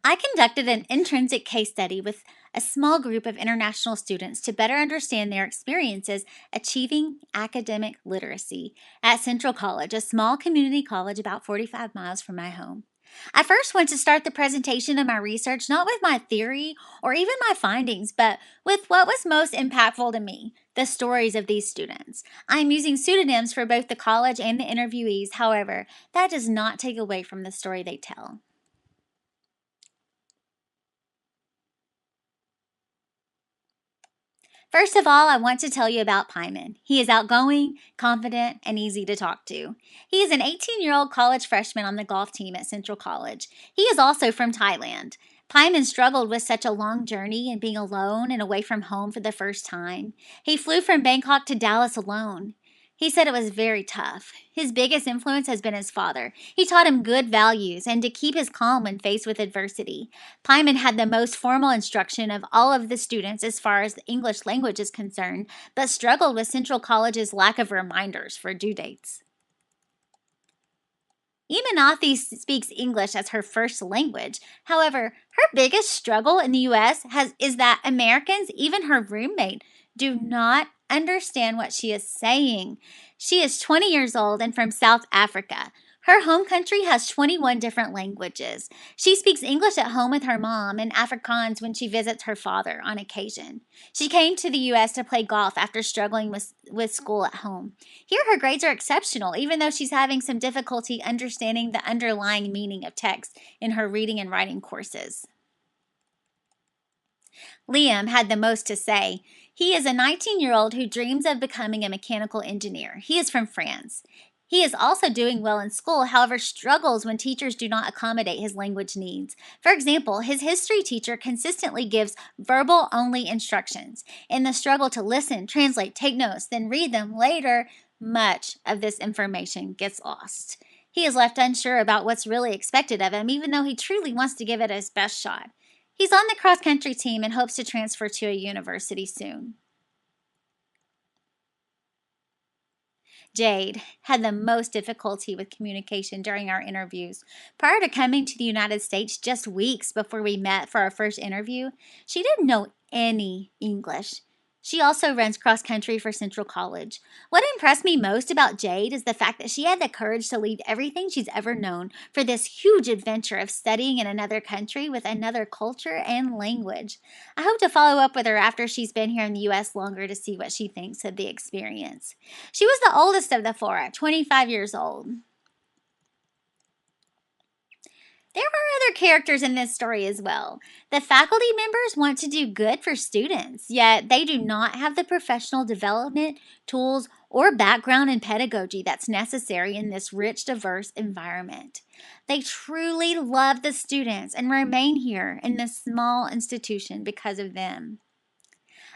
I conducted an intrinsic case study with a small group of international students to better understand their experiences achieving academic literacy at Central College, a small community college about 45 miles from my home. I first went to start the presentation of my research not with my theory or even my findings, but with what was most impactful to me, the stories of these students. I am using pseudonyms for both the college and the interviewees, however, that does not take away from the story they tell. First of all, I want to tell you about Pyman. He is outgoing, confident, and easy to talk to. He is an 18-year-old college freshman on the golf team at Central College. He is also from Thailand. Pyman struggled with such a long journey and being alone and away from home for the first time. He flew from Bangkok to Dallas alone. He said it was very tough. His biggest influence has been his father. He taught him good values and to keep his calm when faced with adversity. Pyman had the most formal instruction of all of the students as far as the English language is concerned, but struggled with Central College's lack of reminders for due dates. Imanati speaks English as her first language. However, her biggest struggle in the US is that Americans, even her roommate, do not understand what she is saying. She is 20 years old and from South Africa. Her home country has 21 different languages. She speaks English at home with her mom and Afrikaans when she visits her father on occasion. She came to the US to play golf after struggling with school at home. Here, her grades are exceptional, even though she's having some difficulty understanding the underlying meaning of text in her reading and writing courses. Liam had the most to say. He is a 19-year-old who dreams of becoming a mechanical engineer. He is from France. He is also doing well in school, however, struggles when teachers do not accommodate his language needs. For example, his history teacher consistently gives verbal only instructions. In the struggle to listen, translate, take notes, then read them later, much of this information gets lost. He is left unsure about what's really expected of him, even though he truly wants to give it his best shot. He's on the cross country team and hopes to transfer to a university soon. Jade had the most difficulty with communication during our interviews. Prior to coming to the United States just weeks before we met for our first interview, she didn't know any English. She also runs cross country for Central College. What impressed me most about Jade is the fact that she had the courage to leave everything she's ever known for this huge adventure of studying in another country with another culture and language. I hope to follow up with her after she's been here in the US longer to see what she thinks of the experience. She was the oldest of the four at 25 years old. There are other characters in this story as well. The faculty members want to do good for students, yet they do not have the professional development, tools, or background in pedagogy that's necessary in this rich, diverse environment. They truly love the students and remain here in this small institution because of them.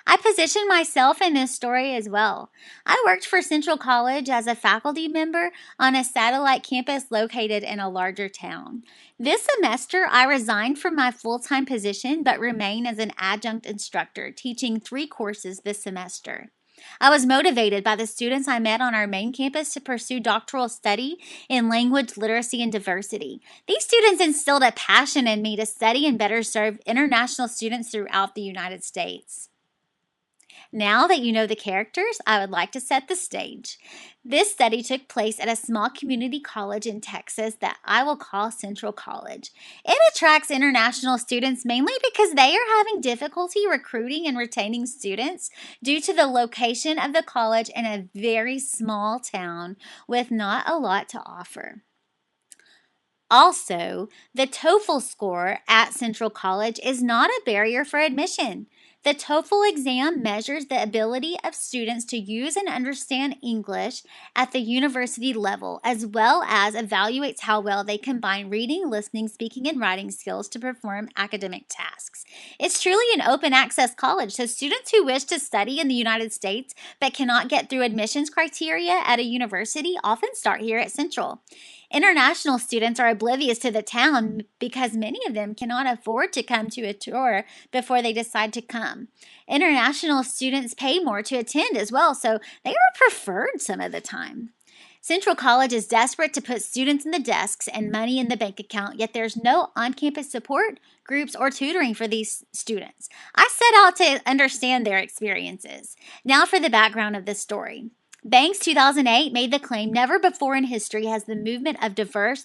I positioned myself in this story as well. I worked for Central College as a faculty member on a satellite campus located in a larger town. This semester, I resigned from my full-time position but remain as an adjunct instructor, teaching 3 courses this semester. I was motivated by the students I met on our main campus to pursue doctoral study in language literacy and diversity. These students instilled a passion in me to study and better serve international students throughout the United States. Now that you know the characters, I would like to set the stage. This study took place at a small community college in Texas that I will call Central College. It attracts international students mainly because they are having difficulty recruiting and retaining students due to the location of the college in a very small town with not a lot to offer. Also, the TOEFL score at Central College is not a barrier for admission. The TOEFL exam measures the ability of students to use and understand English at the university level, as well as evaluates how well they combine reading, listening, speaking, and writing skills to perform academic tasks. It's truly an open access college, so students who wish to study in the United States but cannot get through admissions criteria at a university often start here at Central. International students are oblivious to the town because many of them cannot afford to come to a tour before they decide to come. International students pay more to attend as well, so they are preferred some of the time. Central College is desperate to put students in the desks and money in the bank account, yet there's no on-campus support, groups, or tutoring for these students. I set out to understand their experiences. Now for the background of this story. Banks 2008 made the claim never before in history has the movement of diverse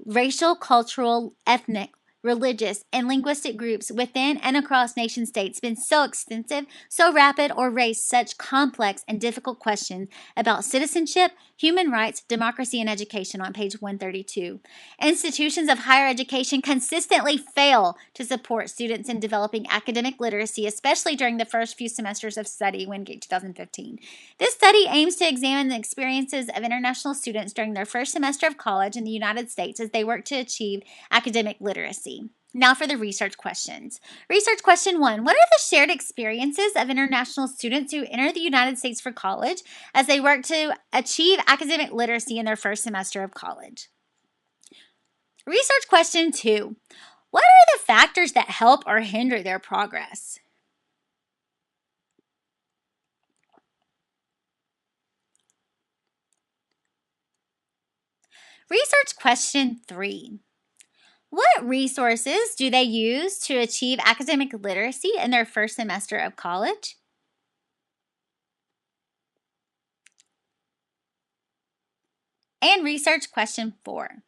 racial, cultural, ethnic, religious, and linguistic groups within and across nation states been so extensive, so rapid, or raised such complex and difficult questions about citizenship, human rights, democracy, and education on page 132. Institutions of higher education consistently fail to support students in developing academic literacy, especially during the first few semesters of study, Wingate 2015. This study aims to examine the experiences of international students during their first semester of college in the United States as they work to achieve academic literacy. Now for the research questions. Research question 1. What are the shared experiences of international students who enter the United States for college as they work to achieve academic literacy in their first semester of college? Research question 2. What are the factors that help or hinder their progress? Research question 3. What resources do they use to achieve academic literacy in their first semester of college? And research question 4.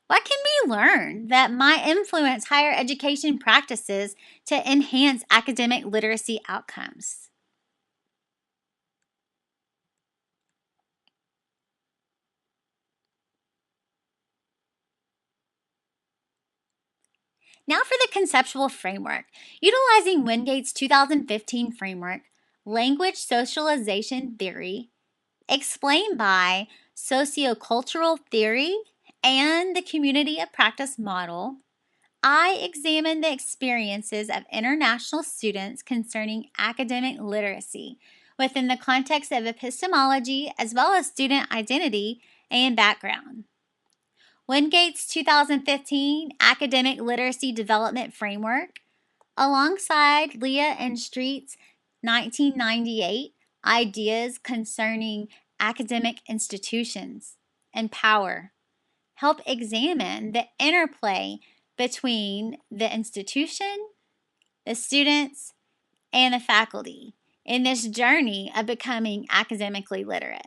What can we learn that might influence higher education practices to enhance academic literacy outcomes? Now for the conceptual framework. Utilizing Wingate's 2015 framework, language socialization theory, explained by sociocultural theory and the community of practice model, I examined the experiences of international students concerning academic literacy within the context of epistemology as well as student identity and background. Wingate's 2015 Academic Literacy Development Framework, alongside Leah and Street's 1998 Ideas Concerning Academic Institutions and Power, help examine the interplay between the institution, the students, and the faculty in this journey of becoming academically literate.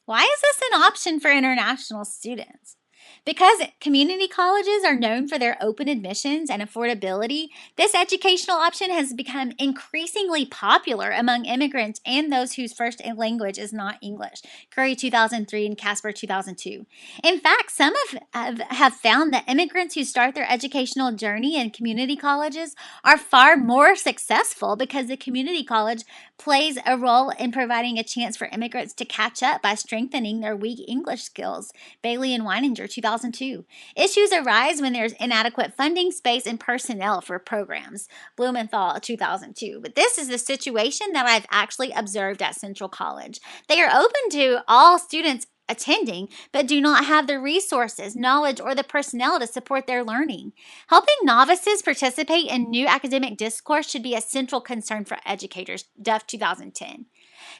Why is this an option for international students? Because community colleges are known for their open admissions and affordability, this educational option has become increasingly popular among immigrants and those whose first language is not English. Curry 2003 and Casper 2002. In fact, some have found that immigrants who start their educational journey in community colleges are far more successful because the community college plays a role in providing a chance for immigrants to catch up by strengthening their weak English skills. Bailey and Weininger 2002. Issues arise when there's inadequate funding, space, and personnel for programs. Blumenthal 2002. But this is the situation that I've actually observed at Central College. They are open to all students attending, but do not have the resources, knowledge, or the personnel to support their learning. Helping novices participate in new academic discourse should be a central concern for educators, Duff 2010.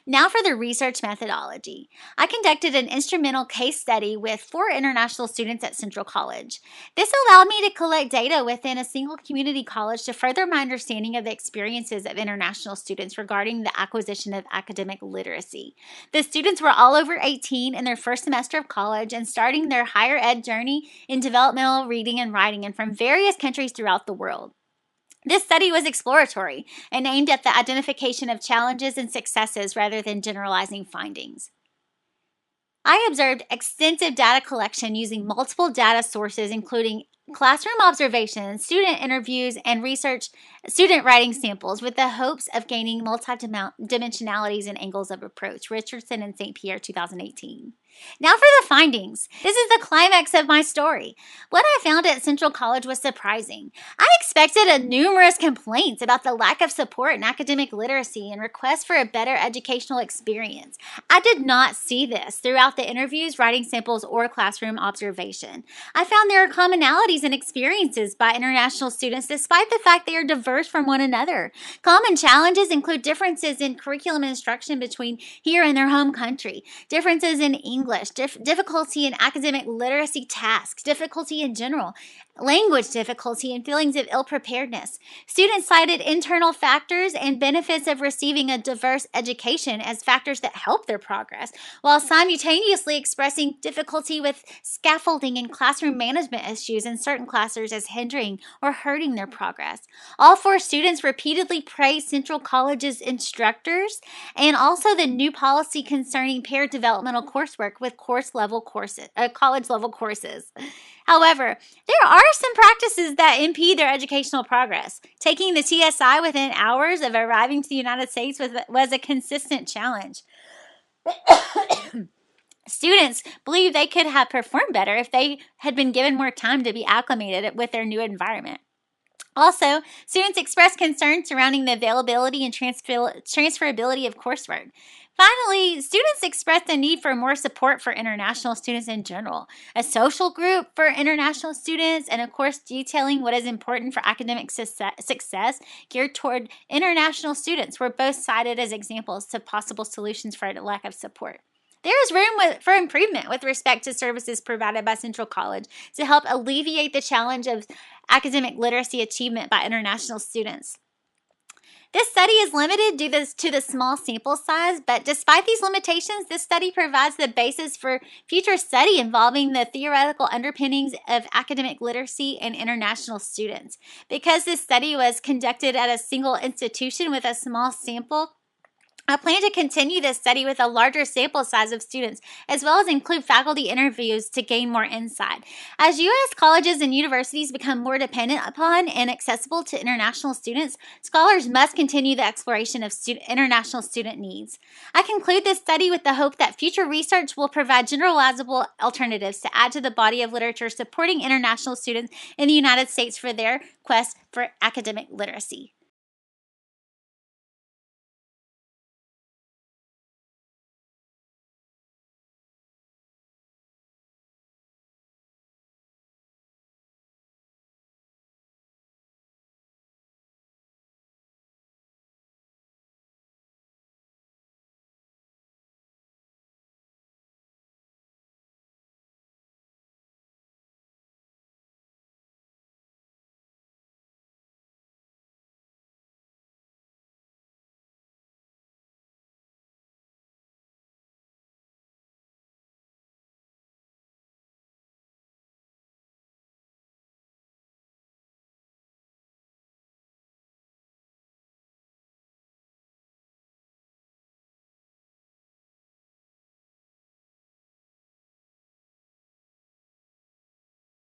Now for the research methodology. I conducted an instrumental case study with 4 international students at Central College. This allowed me to collect data within a single community college to further my understanding of the experiences of international students regarding the acquisition of academic literacy. The students were all over 18 in their first semester of college and starting their higher ed journey in developmental reading and writing and from various countries throughout the world. This study was exploratory and aimed at the identification of challenges and successes rather than generalizing findings. I observed extensive data collection using multiple data sources, including classroom observations, student interviews, and research student writing samples with the hopes of gaining multidimensionalities and angles of approach. Richardson and St. Pierre, 2018. Now for the findings. This is the climax of my story. What I found at Central College was surprising. I expected numerous complaints about the lack of support in academic literacy and requests for a better educational experience. I did not see this throughout the interviews, writing samples, or classroom observation. I found there are commonalities and experiences by international students despite the fact they are diverse from one another. Common challenges include differences in curriculum instruction between here and their home country, differences in English, difficulty in academic literacy tasks, difficulty in general, language difficulty, and feelings of ill preparedness. Students cited internal factors and benefits of receiving a diverse education as factors that help their progress, while simultaneously expressing difficulty with scaffolding and classroom management issues in certain classes as hindering or hurting their progress. All four students repeatedly praised Central College's instructors and also the new policy concerning paired developmental coursework with college level courses. However, there are some practices that impede their educational progress. Taking the TSI within hours of arriving to the United States was a consistent challenge. Students believe they could have performed better if they had been given more time to be acclimated with their new environment. Also, students expressed concerns surrounding the availability and transferability of coursework. Finally, students expressed a need for more support for international students in general, a social group for international students, and of course, detailing what is important for academic success geared toward international students were both cited as examples to possible solutions for a lack of support. There is room for improvement with respect to services provided by Central College to help alleviate the challenge of academic literacy achievement by international students. This study is limited due to the small sample size, but despite these limitations, this study provides the basis for future study involving the theoretical underpinnings of academic literacy and international students. Because this study was conducted at a single institution with a small sample, I plan to continue this study with a larger sample size of students, as well as include faculty interviews to gain more insight. As U.S. colleges and universities become more dependent upon and accessible to international students, scholars must continue the exploration of international student needs. I conclude this study with the hope that future research will provide generalizable alternatives to add to the body of literature supporting international students in the United States for their quest for academic literacy.